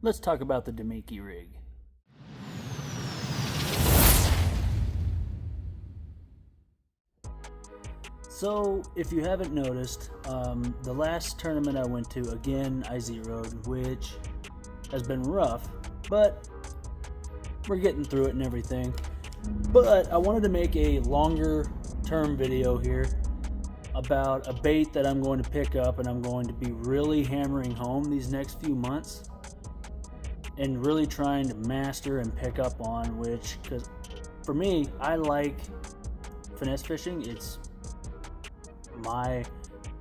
Let's talk about the Damiki rig. So, if you haven't noticed, the last tournament I went to, again, I zeroed, which has been rough, but we're getting through it and everything. But I wanted to make a longer term video here about a bait that I'm going to pick up and I'm going to be really hammering home these next few months and really trying to master and pick up on, which, because for me, I like finesse fishing. It's my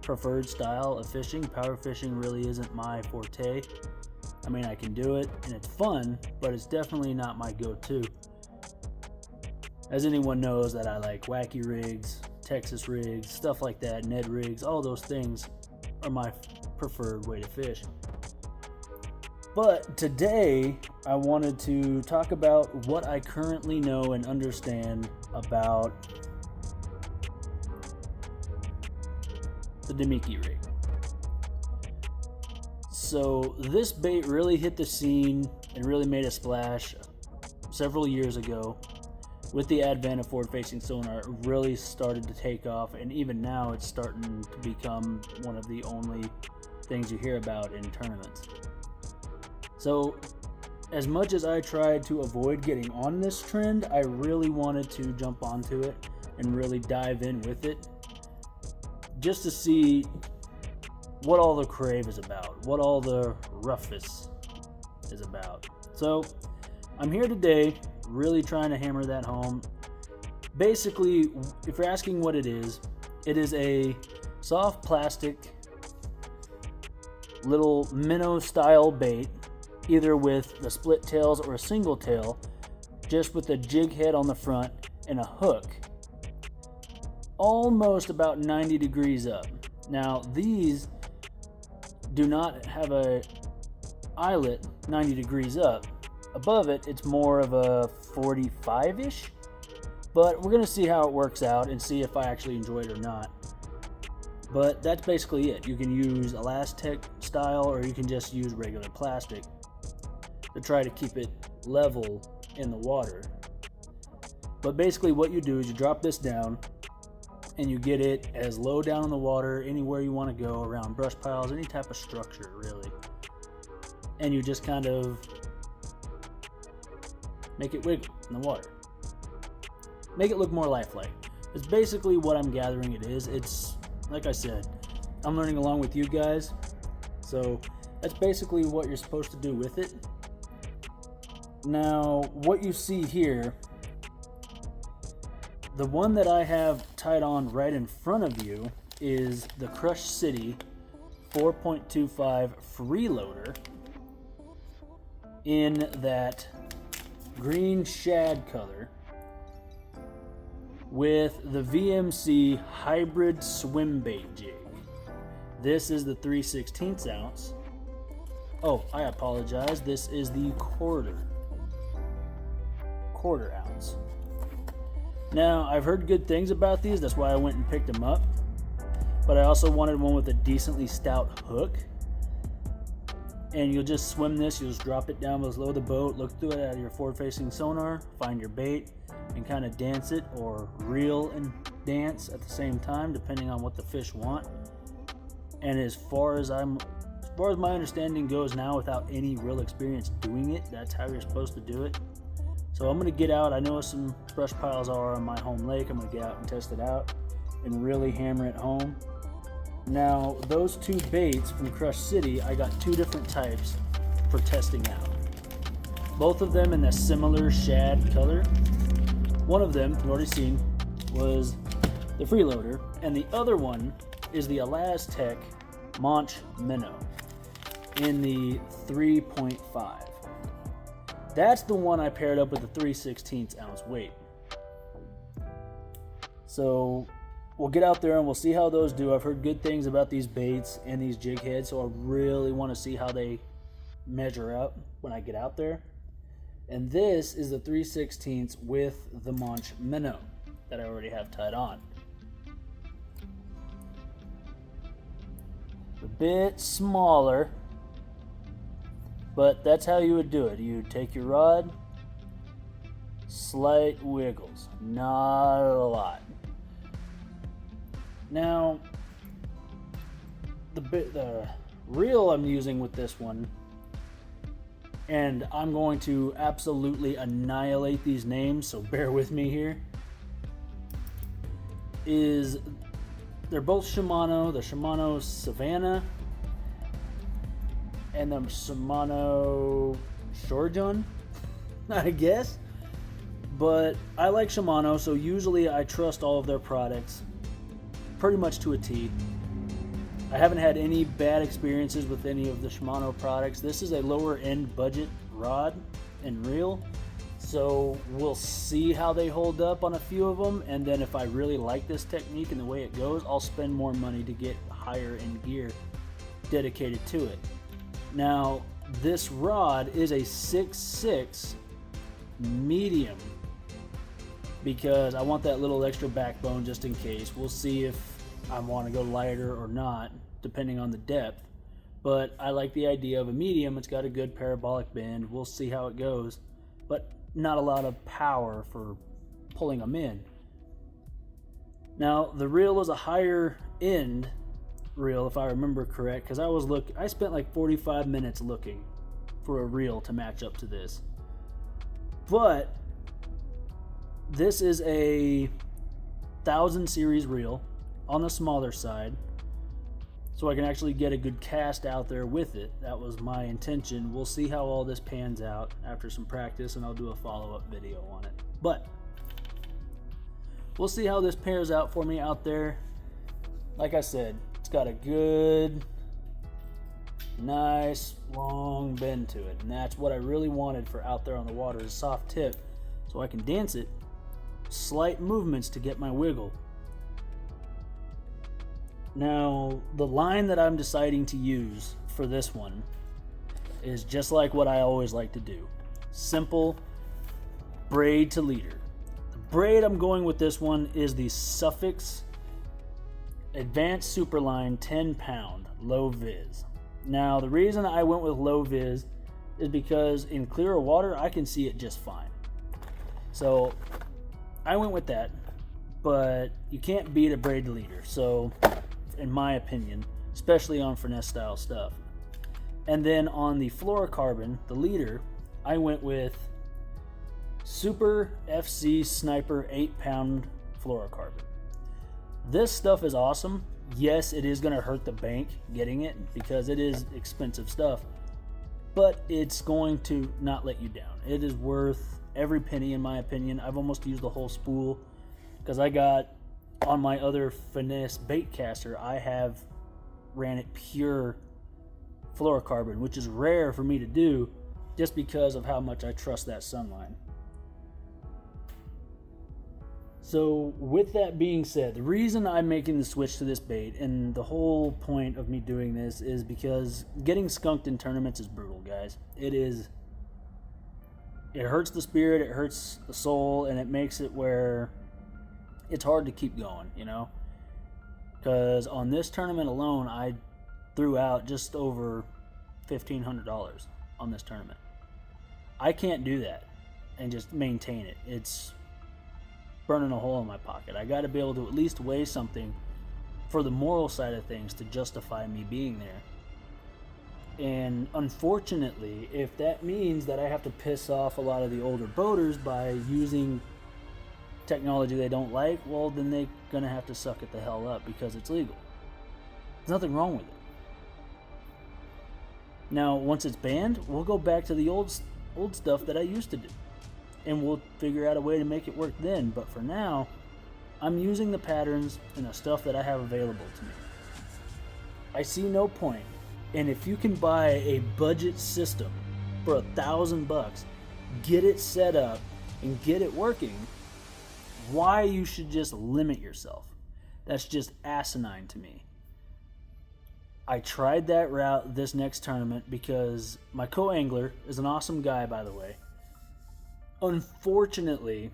preferred style of fishing. Power fishing really isn't my forte. I mean, I can do it and it's fun, but it's definitely not my go-to. As anyone knows that I like wacky rigs, Texas rigs, stuff like that, Ned rigs, all those things are my preferred way to fish. But today I wanted to talk about what I currently know and understand about the Damiki rig. So this bait really hit the scene and really made a splash several years ago. With the advent of forward-facing sonar, it really started to take off, and even now it's starting to become one of the only things you hear about in tournaments. So as much as I tried to avoid getting on this trend, I really wanted to jump onto it and really dive in with it, just to see what all the crave is about, what all the roughness is about. So I'm here today really trying to hammer that home. Basically, if you're asking what it is a soft plastic little minnow style bait, either with the split tails or a single tail, just with a jig head on the front and a hook almost about 90 degrees up. Now these do not have a eyelet 90 degrees up. Above it, it's more of a 45-ish, but we're gonna see how it works out and see if I actually enjoy it or not. But that's basically it. You can use Elastec style or you can just use regular plastic to try to keep it level in the water. But basically what you do is you drop this down and you get it as low down in the water, anywhere you want to go, around brush piles, any type of structure really. And you just kind of make it wiggle in the water. Make it look more lifelike. It's basically what I'm gathering it is. It's, like I said, I'm learning along with you guys. So that's basically what you're supposed to do with it. Now, what you see here, the one that I have tied on right in front of you is the Crush City 4.25 freeloader in that green shad color with the VMC hybrid swim bait jig. This is the 3/16 ounce. Oh, I apologize. This is the quarter ounce. Now, I've heard good things about these. That's why I went and picked them up. But I also wanted one with a decently stout hook. And you'll just swim this, you'll just drop it down below the boat, look through it out of your forward-facing sonar, find your bait, and kind of dance it, or reel and dance at the same time, depending on what the fish want. And as far as my understanding goes now, without any real experience doing it, that's how you're supposed to do it. So I'm gonna get out. I know some brush piles are on my home lake. I'm gonna get out and test it out and really hammer it home. Now, those two baits from Crush City, I got two different types for testing out. Both of them in a similar shad color. One of them, you've already seen, was the freeloader, and the other one is the Elastec Monch Minnow in the 3.5. That's the one I paired up with the 3/16 ounce weight. So we'll get out there and we'll see how those do. I've heard good things about these baits and these jig heads, so I really want to see how they measure up when I get out there. And this is the 3/16 with the Monch Minnow that I already have tied on. A bit smaller, But that's how you would do it. You take your rod, slight wiggles, not a lot. Now, the reel I'm using with this one, and I'm going to absolutely annihilate these names, so bear with me here, they're both Shimano, the Shimano Savannah and the Shimano Shorjun, I guess. But I like Shimano, so usually I trust all of their products pretty much to a T. I haven't had any bad experiences with any of the Shimano products. This is a lower end budget rod and reel, so we'll see how they hold up on a few of them, and then if I really like this technique and the way it goes, I'll spend more money to get higher end gear dedicated to it. Now, this rod is a 6.6 medium because I want that little extra backbone just in case. We'll see if I want to go lighter or not, depending on the depth. But I like the idea of a medium. It's got a good parabolic bend. We'll see how it goes, but not a lot of power for pulling them in. Now, the reel is a higher end reel, if I remember correct, because I spent like 45 minutes looking for a reel to match up to this. But this is a 1000 series reel on the smaller side, so I can actually get a good cast out there with it. That was my intention. We'll see how all this pans out after some practice, and I'll do a follow-up video on it. But we'll see how this pairs out for me out there. Like I said, it's got a good, nice, long bend to it, and that's what I really wanted for out there on the water, is a soft tip, so I can dance it, slight movements to get my wiggle. Now, the line that I'm deciding to use for this one is just like what I always like to do. Simple braid to leader. The braid I'm going with this one is the Suffix Advanced Superline 10 pound low vis. Now, the reason I went with low vis is because in clearer water I can see it just fine. So I went with that, but you can't beat a braid to leader, so in my opinion, especially on finesse style stuff. And then on the fluorocarbon, the leader, I went with Super FC Sniper 8 pound fluorocarbon. This stuff is awesome. Yes, it is going to hurt the bank getting it because it is expensive stuff, but it's going to not let you down. It is worth every penny in my opinion. I've almost used the whole spool because I got on my other finesse bait caster, I have ran it pure fluorocarbon, which is rare for me to do just because of how much I trust that sunline. So with that being said, the reason I'm making the switch to this bait, and the whole point of me doing this, is because getting skunked in tournaments is brutal, guys. It hurts the spirit, it hurts the soul, and it makes it where it's hard to keep going, you know? Because on this tournament alone, I threw out just over $1,500 on this tournament. I can't do that and just maintain it. It's burning a hole in my pocket. I got to be able to at least weigh something for the moral side of things to justify me being there. And unfortunately, if that means that I have to piss off a lot of the older boaters by using technology they don't like, well, then they're gonna have to suck it the hell up because it's legal. There's nothing wrong with it. Now, once it's banned, we'll go back to the old stuff that I used to do, and we'll figure out a way to make it work then. But for now, I'm using the patterns and the stuff that I have available to me. I see no point, and if you can buy a budget system for $1,000, get it set up and get it working, why you should just limit yourself? That's just asinine to me. I tried that route this next tournament because my co-angler is an awesome guy, by the way. Unfortunately,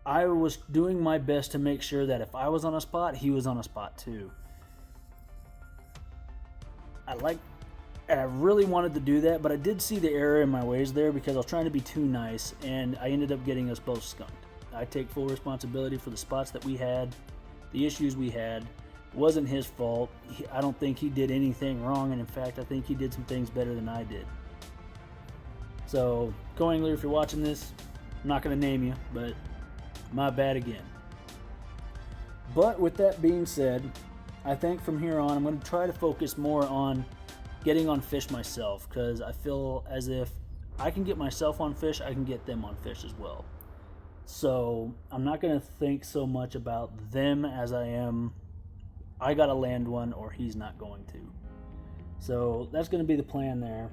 I was doing my best to make sure that if I was on a spot, he was on a spot too. I like And I really wanted to do that, but I did see the error in my ways there because I was trying to be too nice, and I ended up getting us both skunked. I take full responsibility for the spots that we had, the issues we had. It wasn't his fault. I don't think he did anything wrong, and in fact, I think he did some things better than I did. So, co-angler, if you're watching this, I'm not going to name you, but my bad again. But with that being said, I think from here on, I'm going to try to focus more on getting on fish myself, because I feel as if I can get myself on fish, I can get them on fish as well. So I'm not going to think so much about them as I am, I got to land one or he's not going to. So that's going to be the plan there.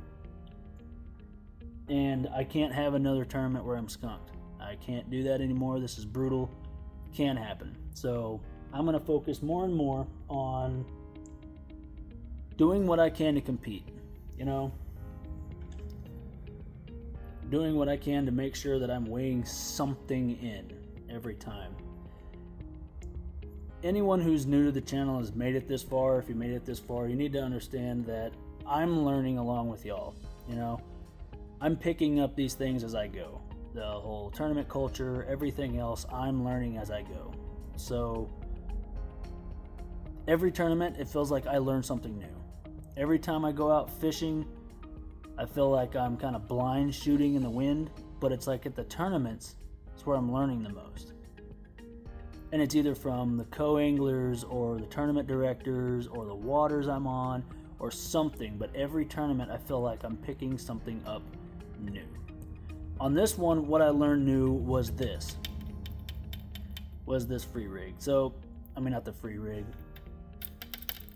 And I can't have another tournament where I'm skunked. I can't do that anymore. This is brutal. Can't happen. So I'm going to focus more and more on doing what I can to compete, doing what I can to make sure that I'm weighing something in every time. Anyone who's new to the channel has made it this far. If you made it this far, you need to understand that I'm learning along with y'all. I'm picking up these things as I go. The whole tournament culture, everything else, I'm learning as I go. So every tournament, it feels like I learn something new. Every time I go out fishing, I feel like I'm kind of blind shooting in the wind, but it's like at the tournaments, it's where I'm learning the most. And it's either from the co-anglers or the tournament directors or the waters I'm on or something, but every tournament I feel like I'm picking something up new. On this one, what I learned new was this free rig. So, not the free rig,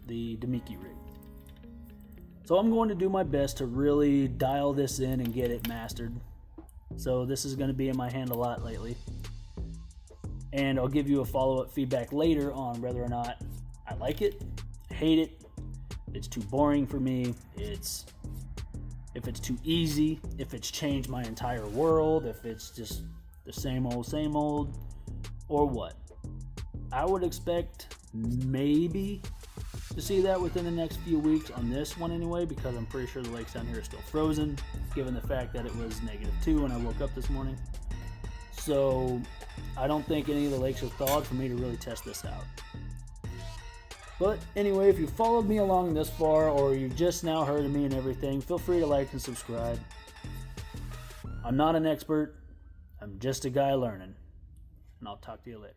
the Damiki rig. So I'm going to do my best to really dial this in and get it mastered. So this is going to be in my hand a lot lately. And I'll give you a follow-up feedback later on whether or not I like it, hate it, it's too boring for me, if it's too easy, if it's changed my entire world, if it's just the same old, or what. I would expect maybe to see that within the next few weeks on this one anyway, because I'm pretty sure the lakes down here are still frozen, given the fact that it was -2 when I woke up this morning. So I don't think any of the lakes are thawed for me to really test this out. But anyway, if you followed me along this far, or you've just now heard of me and everything, feel free to like and subscribe. I'm not an expert, I'm just a guy learning. And I'll talk to you later.